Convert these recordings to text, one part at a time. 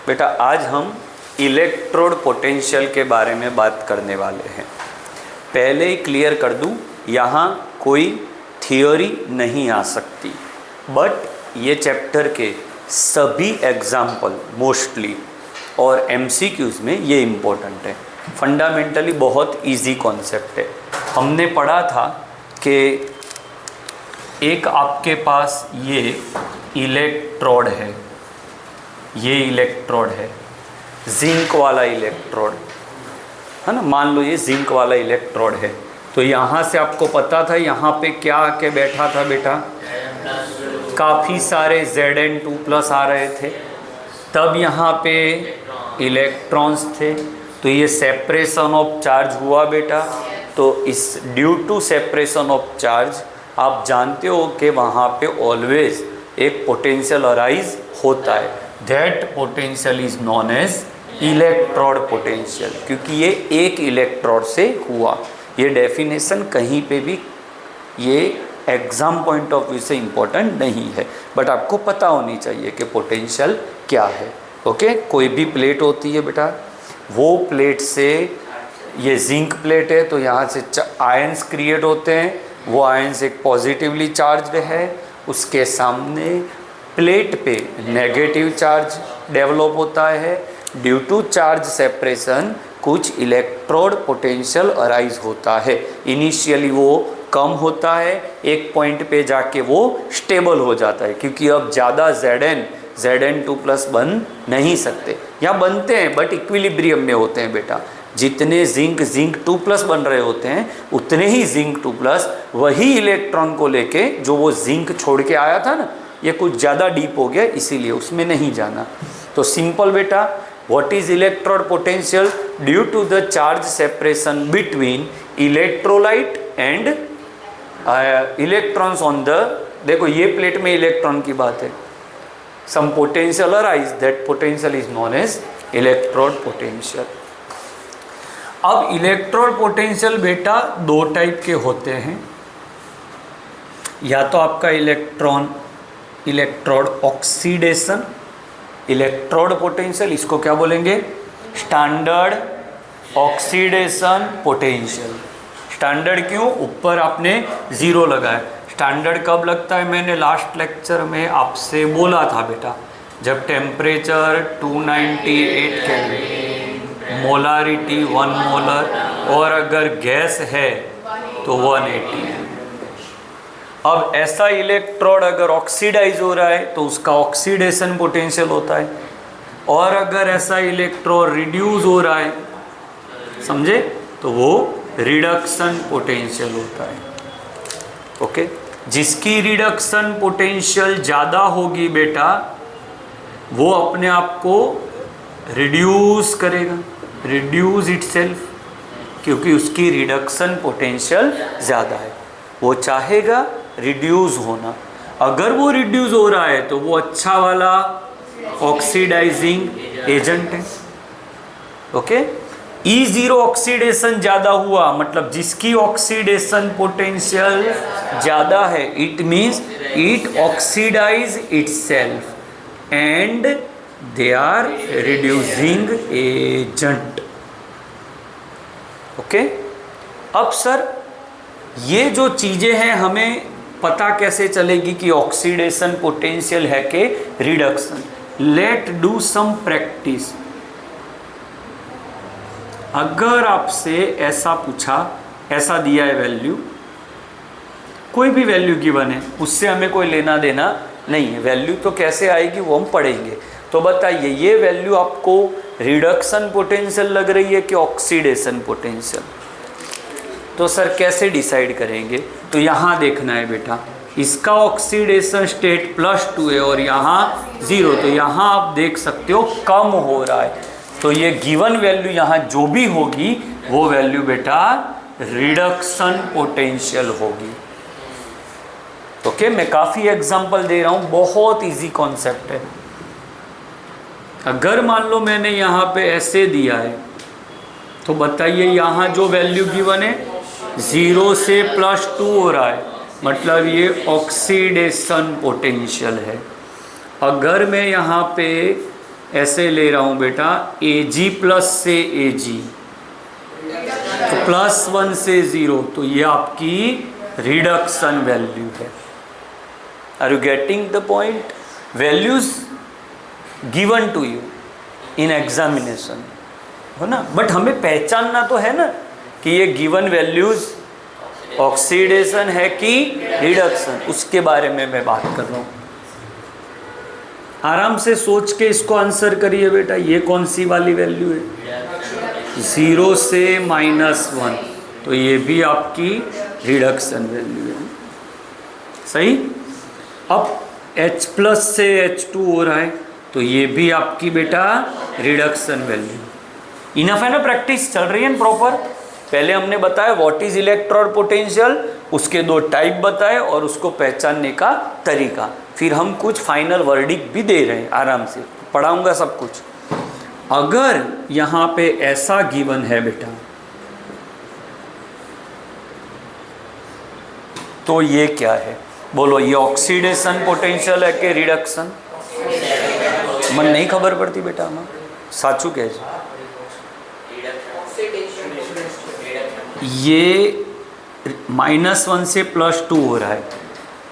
बेटा आज हम इलेक्ट्रोड पोटेंशियल के बारे में बात करने वाले हैं। पहले ही क्लियर कर दूं, यहाँ कोई थियोरी नहीं आ सकती, बट ये चैप्टर के सभी एग्जाम्पल मोस्टली और एमसीक्यूज में ये इम्पोर्टेंट है। फंडामेंटली बहुत इजी कॉन्सेप्ट है। हमने पढ़ा था कि एक आपके पास ये इलेक्ट्रोड है, ये इलेक्ट्रोड है, जिंक वाला इलेक्ट्रोड है ना। मान लो ये जिंक वाला इलेक्ट्रोड है, तो यहाँ से आपको पता था यहाँ पे क्या आके बैठा था बेटा, काफ़ी सारे Zn2+ आ रहे थे, तब यहाँ पे इलेक्ट्रॉन्स थे, तो ये सेपरेशन ऑफ चार्ज हुआ बेटा। तो इस due to separation of charge आप जानते हो कि वहाँ पे ऑलवेज एक पोटेंशियल अराइज होता है। That potential is known as electrode potential, क्योंकि ये एक इलेक्ट्रोड से हुआ। ये डेफिनेशन कहीं पे भी ये एग्ज़ाम पॉइंट ऑफ व्यू से इम्पोर्टेंट नहीं है, बट आपको पता होनी चाहिए कि पोटेंशियल क्या है। ओके, कोई भी प्लेट होती है बेटा, वो प्लेट से, ये जिंक प्लेट है तो यहाँ से आयंस क्रिएट होते हैं, वो आयंस एक पॉजिटिवली चार्ज्ड है, उसके सामने प्लेट पे नेगेटिव चार्ज डेवलप होता है। ड्यू टू चार्ज सेपरेशन कुछ इलेक्ट्रोड पोटेंशियल अराइज होता है। इनिशियली वो कम होता है, एक पॉइंट पे जाके वो स्टेबल हो जाता है, क्योंकि अब ज़्यादा Zn2+ बन नहीं सकते, या बनते हैं बट इक्विलिब्रियम में होते हैं बेटा। जितने जिंक 2+ बन रहे होते हैं, उतने ही Zn2+ वही इलेक्ट्रॉन को लेके, जो वो जिंक छोड़ के आया था ना, ये कुछ ज़्यादा डीप हो गया इसीलिए उसमें नहीं जाना। तो सिंपल बेटा, what is electrode potential? Due to the charge separation between electrolyte and electrons on the, देखो ये प्लेट में इलेक्ट्रॉन की बात है, some potential arise, that potential is known as electrode potential. अब इलेक्ट्रोड पोटेंशियल बेटा दो टाइप के होते हैं, या तो आपका इलेक्ट्रोड ऑक्सीडेशन, इलेक्ट्रोड पोटेंशियल, इसको क्या बोलेंगे? Standard oxidation potential. स्टैंडर्ड क्यों? ऊपर आपने 0 लगाया। स्टैंडर्ड कब लगता है? मैंने लास्ट लेक्चर में आपसे बोला था बेटा, जब टेम्परेचर 298 केल्विन, मोलारिटी 1 मोलर, और अगर गैस है तो 180 है। अब ऐसा इलेक्ट्रोड अगर ऑक्सीडाइज हो रहा है तो उसका ऑक्सीडेशन पोटेंशियल होता है, और अगर ऐसा इलेक्ट्रोड रिड्यूस हो रहा है, समझे, तो वो रिडक्शन पोटेंशियल होता है। ओके, जिसकी रिडक्शन पोटेंशियल ज़्यादा होगी बेटा, वो अपने आप को रिड्यूस करेगा, रिड्यूस इटसेल्फ, क्योंकि उसकी रिडक्शन पोटेंशियल ज़्यादा है, वो चाहेगा रिड्यूस होना। अगर वो रिड्यूस हो रहा है तो वो अच्छा वाला ऑक्सीडाइजिंग एजेंट है। ओके, E0 ऑक्सीडेशन ज़्यादा हुआ, मतलब जिसकी ऑक्सीडेशन पोटेंशियल ज़्यादा है, it means it oxidise itself and they are reducing agent. Okay, अब सर ये जो चीज़ें हैं हमें पता कैसे चलेगी कि ऑक्सीडेशन पोटेंशियल है कि reduction? Let do some practice. अगर आपसे ऐसा पूछा, ऐसा दिया है वैल्यू, कोई भी वैल्यू गिवन है, उससे हमें कोई लेना देना नहीं है, वैल्यू तो कैसे आएगी वो हम पढ़ेंगे। तो बताइए ये वैल्यू आपको रिडक्शन पोटेंशियल लग रही है कि ऑक्सीडेशन पोटेंशियल? तो सर कैसे डिसाइड करेंगे? तो यहाँ देखना है बेटा, इसका ऑक्सीडेशन स्टेट +2 है और यहाँ 0, तो यहाँ आप देख सकते हो कम हो रहा है, तो ये गिवन वैल्यू यहाँ जो भी होगी वो वैल्यू बेटा रिडक्शन पोटेंशियल होगी। ओके, मैं काफ़ी एग्जांपल दे रहा हूँ, बहुत इजी कॉन्सेप्ट है। अगर मान लो मैंने यहाँ पे ऐसे दिया है, तो बताइए यहाँ जो वैल्यू गिवन है 0 से +2 हो रहा है, मतलब ये ऑक्सीडेशन पोटेंशियल है। अगर मैं यहाँ पे ऐसे ले रहा हूँ बेटा Ag प्लस से Ag, तो +1 से 0, तो ये आपकी रिडक्शन वैल्यू है। Are you getting the point? Values given to you in examination, हो ना, बट हमें पहचानना तो है ना कि ये गिवन वैल्यूज ऑक्सीडेशन है कि रिडक्शन, उसके बारे में मैं बात कर रहा हूँ। आराम से सोच के इसको आंसर करिए बेटा, ये कौन सी वाली वैल्यू है? 0 से -1, तो ये भी आपकी रिडक्शन वैल्यू है, सही। अब H प्लस से H2 हो रहा है, तो ये भी आपकी बेटा रिडक्शन वैल्यू। इनफ है ना, प्रैक्टिस चल रही है प्रॉपर। पहले हमने बताया व्हाट इज इलेक्ट्रोड पोटेंशियल, उसके 2 टाइप बताए और उसको पहचानने का तरीका। फिर हम कुछ फाइनल वर्डिक्ट भी दे रहे हैं, आराम से पढ़ाऊंगा सब कुछ। अगर यहाँ पे ऐसा गिवन है बेटा, तो ये क्या है बोलो? ये ऑक्सीडेशन पोटेंशियल है कि रिडक्शन? मन नहीं खबर पड़ती बेटा, हम साचू कह ये -1 से +2 हो रहा है,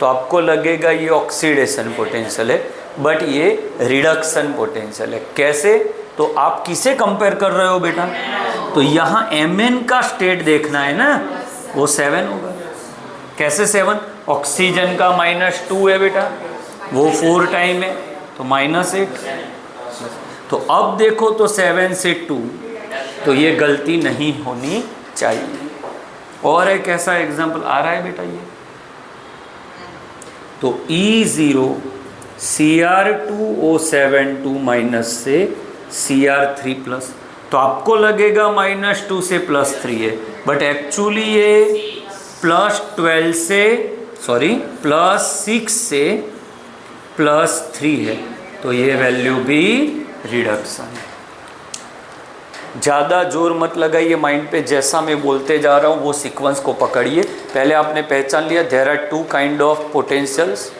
तो आपको लगेगा ये ऑक्सीडेशन पोटेंशियल है, बट ये रिडक्शन पोटेंशियल है। कैसे? तो आप किसे कंपेयर कर रहे हो बेटा? तो यहाँ Mn का स्टेट देखना है ना, वो 7 होगा। कैसे 7? ऑक्सीजन का -2 है बेटा, वो 4 टाइम है, तो -8। तो अब देखो तो 7 से 2, तो ये गलती नहीं होनी चाहिए। और एक ऐसा एग्जाम्पल आ रहा है बेटा ये, तो E0 Cr2O7 2- से Cr3+, तो आपको लगेगा -2 से +3 है, बट एक्चुअली ये +12 से +6 से +3 है, तो ये वैल्यू भी रिडक्शन है। ज़्यादा जोर मत लगाइए माइंड पे, जैसा मैं बोलते जा रहा हूँ वो सीक्वेंस को पकड़िए। पहले आपने पहचान लिया there are 2 kind of potentials,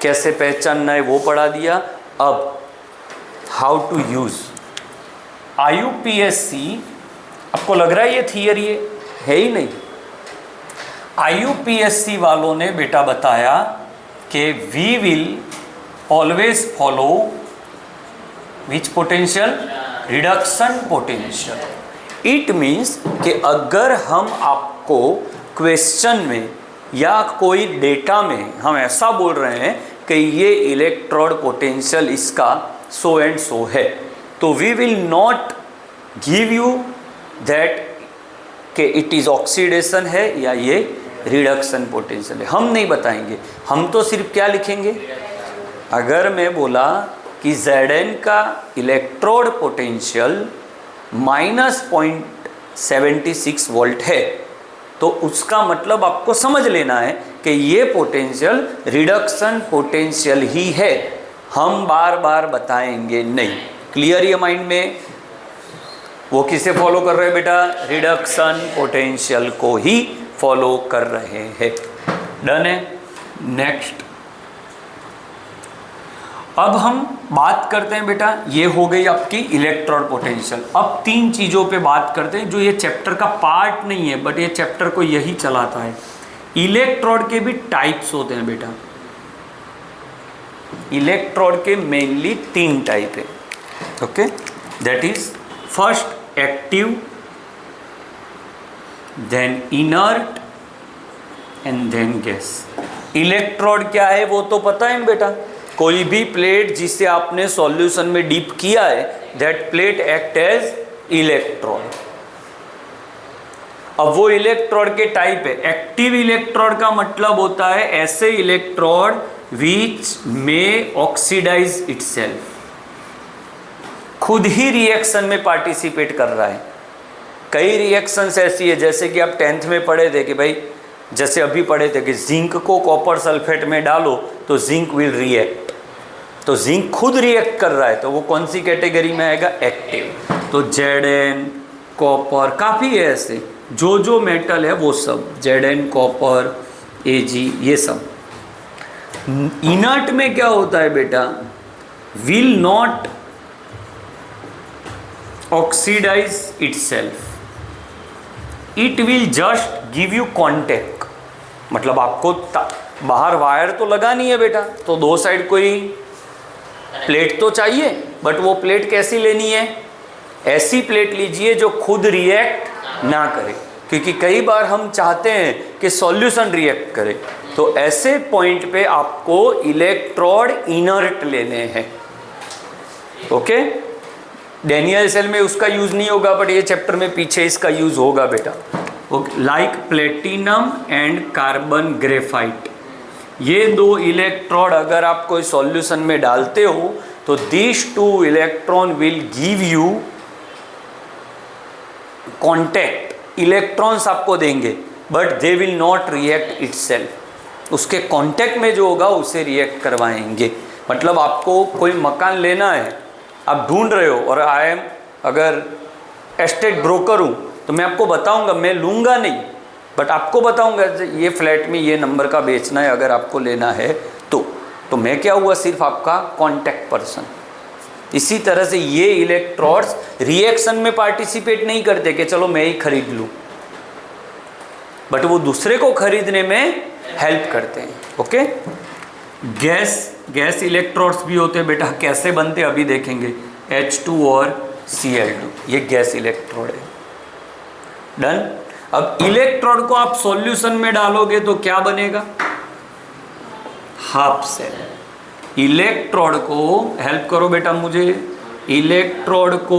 कैसे पहचानना है वो पढ़ा दिया। अब हाउ टू यूज़ IUPAC, आपको लग रहा है ये थियरी है ही नहीं। IUPAC वालों ने बेटा बताया कि we will always follow which potential? Reduction potential. It means कि अगर हम आपको क्वेश्चन में या कोई डेटा में हम ऐसा बोल रहे हैं कि ये इलेक्ट्रोड पोटेंशियल इसका सो एंड सो है, तो we will not give you that कि इट इज़ ऑक्सीडेशन है या ये रिडक्शन पोटेंशियल है, हम नहीं बताएंगे। हम तो सिर्फ क्या लिखेंगे? अगर मैं बोला कि Zn का इलेक्ट्रोड पोटेंशियल -0.76 वोल्ट है, तो उसका मतलब आपको समझ लेना है कि ये पोटेंशियल रिडक्शन पोटेंशियल ही है, हम बार बार बताएंगे नहीं। क्लियर ये माइंड में? वो किसे फॉलो कर रहे हैं बेटा? रिडक्शन पोटेंशियल को ही फॉलो कर रहे हैं। डन है? नेक्स्ट अब हम बात करते हैं बेटा, ये हो गई आपकी इलेक्ट्रोड पोटेंशियल। अब 3 चीज़ों पे बात करते हैं जो ये चैप्टर का पार्ट नहीं है, बट ये चैप्टर को यही चलाता है। इलेक्ट्रोड के भी टाइप्स होते हैं बेटा। इलेक्ट्रोड के मेनली 3 टाइप है, okay. That is first active, then inert and then gas. Electrode क्या है वो तो पता है बेटा, कोई भी प्लेट जिसे आपने सॉल्यूशन में डीप किया है, that plate act as electrode. अब वो इलेक्ट्रोड के टाइप है। एक्टिव इलेक्ट्रोड का मतलब होता है ऐसे इलेक्ट्रोड विच में ऑक्सीडाइज इटसेल्फ, खुद ही रिएक्शन में पार्टिसिपेट कर रहा है। कई रिएक्शंस ऐसी है, जैसे कि आप 10th में पढ़े थे कि भाई, जैसे अभी पढ़े थे कि जिंक को कॉपर सल्फेट में डालो तो जिंक विल रिएक्ट, तो जिंक खुद रिएक्ट कर रहा है, तो वो कौन सी कैटेगरी में आएगा? एक्टिव। तो Zn, कॉपर, काफ़ी है ऐसे, जो मेटल है वो सब, Zn, कॉपर, Ag, ये सब। इनर्ट में क्या होता है बेटा? Will not oxidize itself, it will just give you contact। मतलब आपको बाहर वायर तो लगानी है बेटा, तो दो साइड कोई प्लेट तो चाहिए, बट वो प्लेट कैसी लेनी है? ऐसी प्लेट लीजिए जो खुद रिएक्ट ना करे, क्योंकि कई बार हम चाहते हैं कि सॉल्यूशन रिएक्ट करे, तो ऐसे पॉइंट पे आपको इलेक्ट्रोड इनर्ट लेने हैं। ओके, डैनियल सेल में उसका यूज नहीं होगा, बट ये चैप्टर में पीछे इसका यूज होगा बेटा। Okay, like platinum and carbon graphite, ये दो इलेक्ट्रोड अगर आप कोई सॉल्यूशन में डालते हो तो this two electron will give you contact, electrons आपको देंगे, but they will not react itself. उसके कांटेक्ट में जो होगा उसे रिएक्ट करवाएंगे। मतलब आपको कोई मकान लेना है, आप ढूंढ रहे हो, और आई एम अगर एस्टेट ब्रोकर हूँ तो मैं आपको बताऊंगा, मैं लूँगा नहीं, बट आपको बताऊंगा ये फ्लैट में ये नंबर का बेचना है, अगर आपको लेना है तो मैं क्या हुआ? सिर्फ आपका कॉन्टैक्ट पर्सन। इसी तरह से ये इलेक्ट्रोड्स रिएक्शन में पार्टिसिपेट नहीं करते कि चलो मैं ही खरीद लूँ, बट वो दूसरे को खरीदने में हेल्प करते हैं। ओके, गैस इलेक्ट्रोड्स भी होते हैं बेटा, कैसे बनते अभी देखेंगे। H2 और Cl2, ये गैस इलेक्ट्रोड है। डन। अब इलेक्ट्रोड को आप सॉल्यूशन में डालोगे तो क्या बनेगा? Half cell. इलेक्ट्रोड को हेल्प करो बेटा मुझे, इलेक्ट्रोड को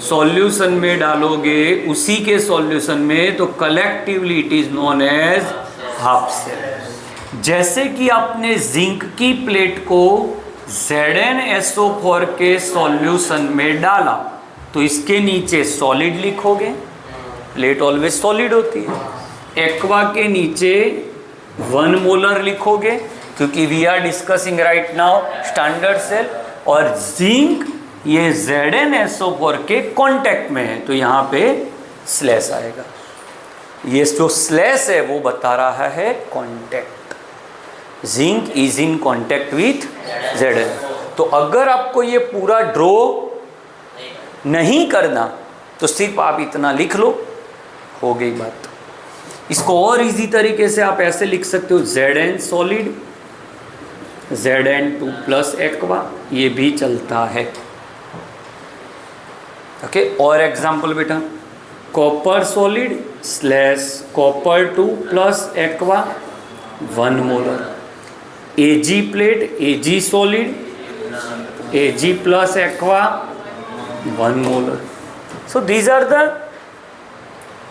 सॉल्यूशन में डालोगे, उसी के सॉल्यूशन में, तो collectively it is known as half cell. जैसे कि आपने जिंक की प्लेट को ZnSO4 के सॉल्यूशन में डाला तो इसके नीचे सॉलिड लिखोगे, प्लेट ऑलवेज सॉलिड होती है। एक्वा के नीचे 1 मोलर लिखोगे, क्योंकि we are discussing right now standard cell, और जिंक ये ZnSO4 के कांटेक्ट में है तो यहाँ पे स्लैश आएगा। ये जो स्लैश है वो बता रहा है contact, zinc is in contact with Zn। तो अगर आपको ये पूरा ड्रॉ नहीं करना तो सिर्फ आप इतना लिख लो, हो गई बात। इसको और इजी तरीके से आप ऐसे लिख सकते हो, Zn solid, Zn2 plus aqua, ये भी चलता है। ओके, और एग्जाम्पल बेटा, copper solid slash copper2 plus aqua 1 molar, Ag plate, Ag solid, Ag plus aqua 1 molar. So these are the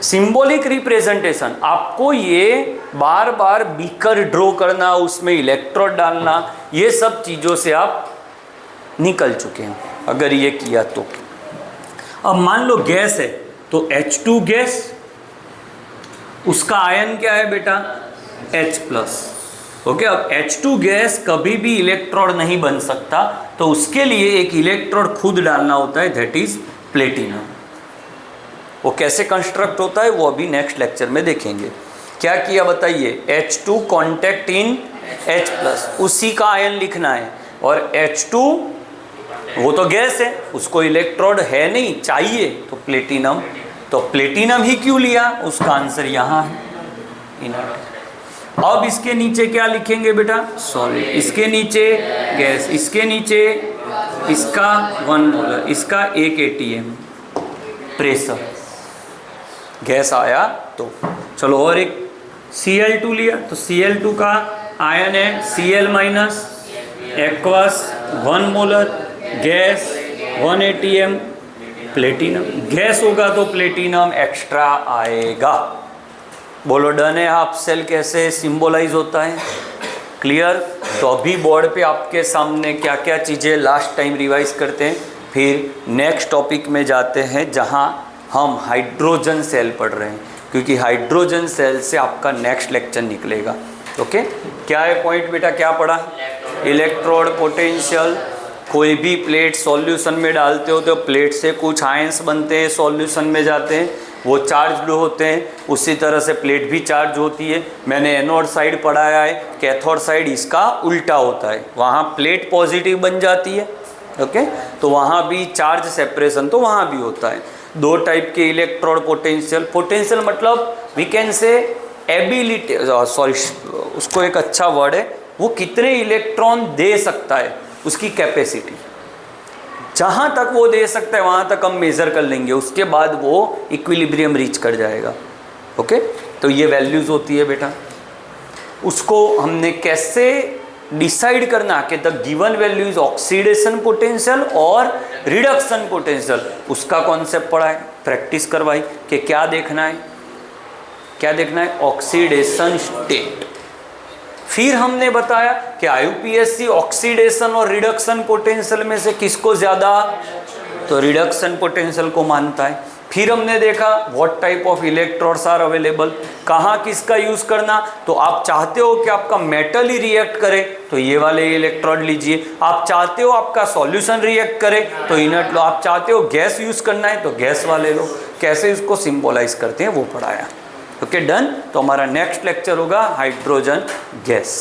symbolic representation. आपको ये बार बार बीकर ड्रॉ करना, उसमें इलेक्ट्रोड डालना, ये सब चीज़ों से आप निकल चुके हैं अगर ये किया तो। अब मान लो गैस है तो H2 गैस, उसका आयन क्या है बेटा? H+। ओके, अब H2 गैस कभी भी इलेक्ट्रोड नहीं बन सकता, तो उसके लिए एक इलेक्ट्रोड खुद डालना होता है, दैट इज प्लेटिनम। वो कैसे कंस्ट्रक्ट होता है वो अभी नेक्स्ट लेक्चर में देखेंगे। क्या किया बताइए? H2 कॉन्टैक्ट इन H+, उसी का आयन लिखना है, और H2 वो तो गैस है, उसको इलेक्ट्रोड है नहीं चाहिए, तो प्लेटिनम। तो प्लेटिनम ही क्यों लिया? उसका आंसर यहाँ है, इनर्ट। अब इसके नीचे क्या लिखेंगे बेटा? सॉलिड। इसके नीचे गैस, इसके नीचे इसका 1 मोलर, इसका 1 atm प्रेशर, गैस आया तो। चलो और एक Cl2 लिया, तो Cl2 का आयन है Cl- aqueous 1 molar, gas 1 atm platinum. Gas होगा तो प्लेटिनम एक्स्ट्रा आएगा। बोलो डन है। हाफ सेल कैसे सिंबलाइज होता है? क्लियर? तो अभी बोर्ड पे आपके सामने क्या क्या चीज़ें लास्ट टाइम रिवाइज करते हैं, फिर नेक्स्ट टॉपिक में जाते हैं जहां हम हाइड्रोजन सेल पढ़ रहे हैं, क्योंकि हाइड्रोजन सेल से आपका नेक्स्ट लेक्चर निकलेगा। ओके, क्या है पॉइंट बेटा? क्या पढ़ा? Electrode potential. कोई भी प्लेट सॉल्यूशन में डालते हो तो प्लेट से कुछ आयंस बनते हैं, सॉल्यूशन में जाते हैं, वो चार्ज होते हैं। उसी तरह से प्लेट भी चार्ज होती है। मैंने एनोड साइड पढ़ाया है, कैथोड साइड इसका उल्टा होता है, वहाँ प्लेट पॉजिटिव बन जाती है, ओके, तो वहाँ भी चार्ज सेपरेशन तो वहाँ भी होता है। दो टाइप के इलेक्ट्रोड पोटेंशियल, पोटेंशियल मतलब we can say ability, sorry उसको एक अच्छा वर्ड है, वो कितने इलेक्ट्रॉन दे सकता है उसकी कैपेसिटी, जहाँ तक वो दे सकता है वहाँ तक हम मेज़र कर लेंगे, उसके बाद वो इक्विलिब्रियम रीच कर जाएगा। ओके, तो ये वैल्यूज़ होती है बेटा। उसको हमने कैसे डिसाइड करना कि the given value is oxidation potential और रिडक्शन पोटेंशियल, उसका कॉन्सेप्ट पढ़ा है, प्रैक्टिस करवाई कि क्या देखना है, क्या देखना है, ऑक्सीडेशन स्टेट। फिर हमने बताया कि आईयूपीएससी ऑक्सीडेशन और रिडक्शन पोटेंशियल में से किसको ज़्यादा, तो रिडक्शन पोटेंशियल को मानता है। फिर हमने देखा what type of electrodes are available, कहाँ किसका यूज़ करना, तो आप चाहते हो कि आपका मेटल ही रिएक्ट करे तो ये वाले इलेक्ट्रोड लीजिए, आप चाहते हो आपका सॉल्यूशन रिएक्ट करे तो इनर्ट लो, आप चाहते हो गैस यूज़ करना है तो गैस वाले लो। कैसे इसको सिंबलाइज करते हैं वो पढ़ाया। Okay done. तो हमारा नेक्स्ट लेक्चर होगा हाइड्रोजन गैस।